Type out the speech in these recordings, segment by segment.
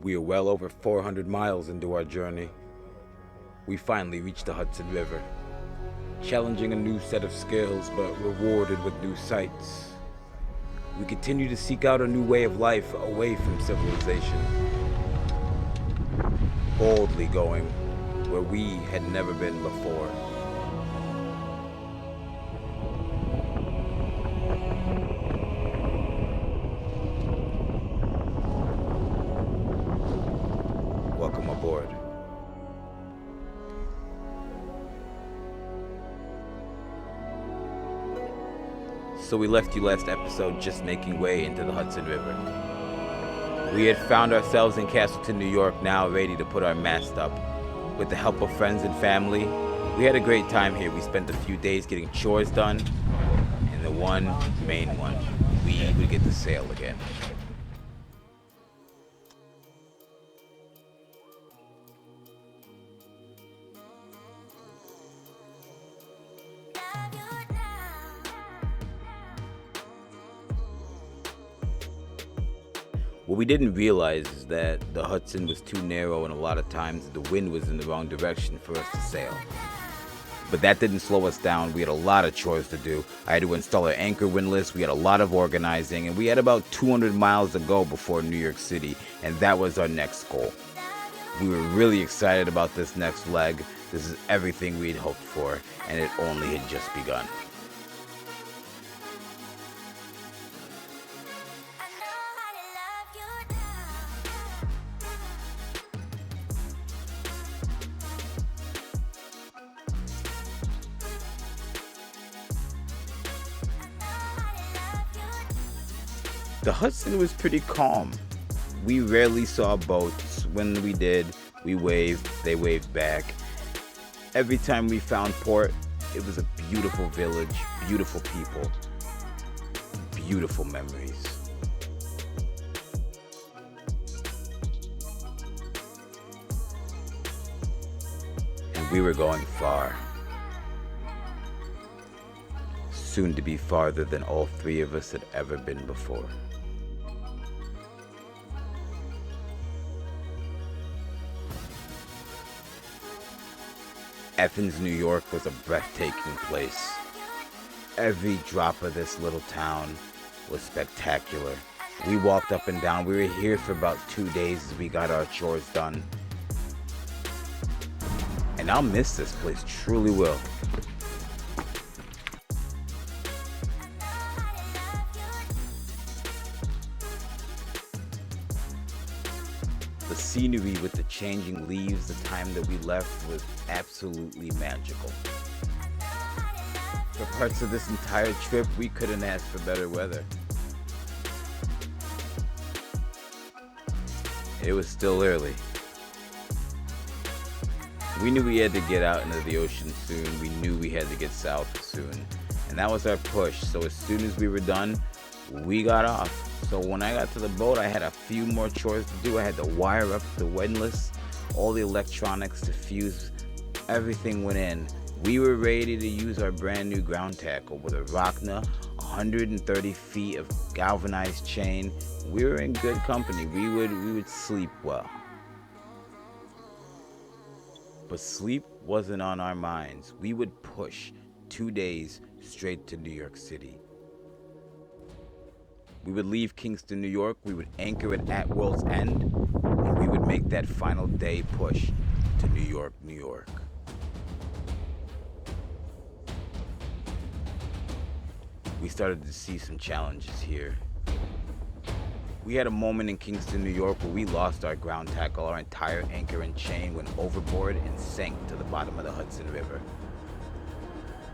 We are well over 400 miles into our journey. We finally reached the Hudson River, challenging a new set of skills but rewarded with new sights. We continue to seek out a new way of life away from civilization, boldly going where we had never been before. Welcome aboard. So we left you last episode just making way into the Hudson River. We had found ourselves in Castleton, New York, now ready to put our mast up. With the help of friends and family, we had a great time here. We spent a few days getting chores done, and the one main one, we would get to sail again. What we didn't realize is that the Hudson was too narrow, and a lot of times the wind was in the wrong direction for us to sail. But that didn't slow us down. We had a lot of chores to do. I had to install our anchor windlass, we had a lot of organizing, and we had about 200 miles to go before New York City, and that was our next goal. We were really excited about this next leg. This is everything we'd hoped for, and it only had just begun. The Hudson was pretty calm. We rarely saw boats. When we did, we waved, they waved back. Every time we found port, it was a beautiful village, beautiful people, beautiful memories. And we were going far. Soon to be farther than all three of us had ever been before. Athens, New York was a breathtaking place. Every drop of this little town was spectacular. We walked up and down. We were here for about 2 days as we got our chores done. And I'll miss this place, truly will. The scenery with the changing leaves, the time that we left was absolutely magical. For parts of this entire trip, we couldn't ask for better weather. It was still early. We knew we had to get out into the ocean soon. We knew we had to get south soon. And that was our push. So as soon as we were done, we got off. So when I got to the boat, I had a few more chores to do. I had to wire up the windlass, all the electronics, the fuse, everything went in. We were ready to use our brand new ground tackle with a Rockna, 130 feet of galvanized chain. We were in good company. We would sleep well. But sleep wasn't on our minds. We would push 2 days straight to New York City. We would leave Kingston, New York, we would anchor it at World's End, and we would make that final day push to New York, New York. We started to see some challenges here. We had a moment in Kingston, New York where we lost our ground tackle. Our entire anchor and chain went overboard and sank to the bottom of the Hudson River.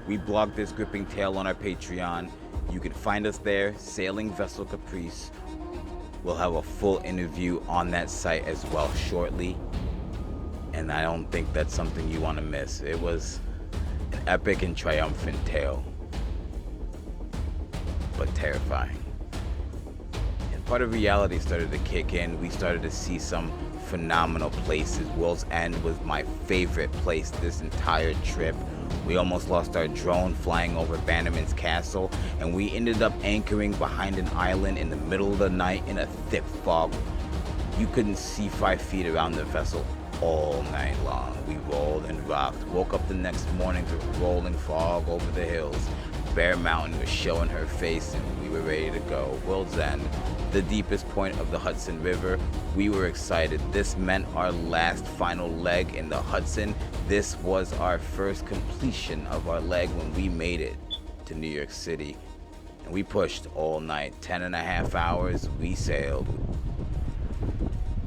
We blogged this gripping tale on our Patreon. You can find us there, Sailing Vessel Caprice. We'll have a full interview on that site as well shortly. And I don't think that's something you want to miss. It was an epic and triumphant tale, but terrifying. And part of reality started to kick in. We started to see some phenomenal places. World's End was my favorite place this entire trip. We almost lost our drone flying over Bannerman's castle, and we ended up anchoring behind an island in the middle of the night in a thick fog. You couldn't see 5 feet around the vessel all night long. We rolled and rocked. Woke up the next morning to rolling fog over the hills. Bear Mountain was showing her face and we were ready to go. World's End, the deepest point of the Hudson River. We were excited. This meant our last final leg in the Hudson. This was our first completion of our leg when we made it to New York City. And we pushed all night, 10.5 hours, we sailed.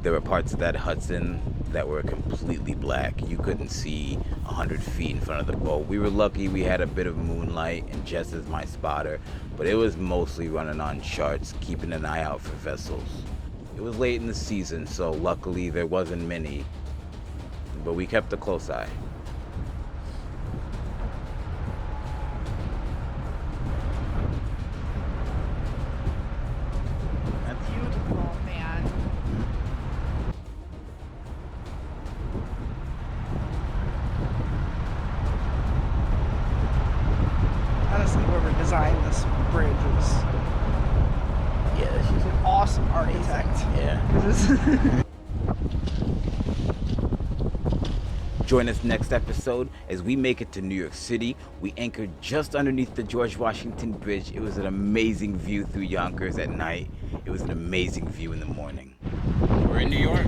There were parts of that Hudson that were completely black. You couldn't see 100 feet in front of the boat. We were lucky we had a bit of moonlight and Jess is my spotter, but it was mostly running on charts, keeping an eye out for vessels. It was late in the season, so luckily there wasn't many, but we kept a close eye. Whoever designed this bridge is Yeah, an awesome architect. yeah. Join us next episode as we make it to New York City. We anchored just underneath the George Washington Bridge. It was an amazing view through Yonkers at night. It was an amazing view in the morning. We're in New York.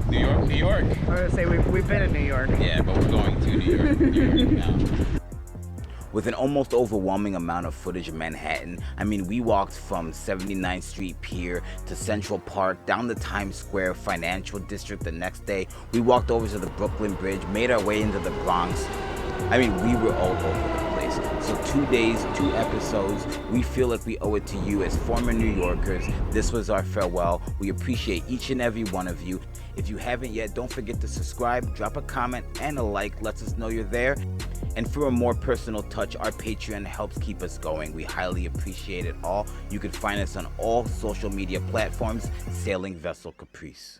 New York, New York. I was gonna say we've been in New York. Yeah, but we're going to New York now. With an almost overwhelming amount of footage of Manhattan, I mean, we walked from 79th Street Pier to Central Park, down the Times Square Financial District the next day. We walked over to the Brooklyn Bridge, made our way into the Bronx. I mean, we were all over the place. So 2 days, 2 episodes. We feel like we owe it to you as former New Yorkers. This was our farewell. We appreciate each and every one of you. If you haven't yet, don't forget to subscribe, drop a comment and a like. Lets us know you're there. And for a more personal touch, our Patreon helps keep us going. We highly appreciate it all. You can find us on all social media platforms, Sailing Vessel Caprice.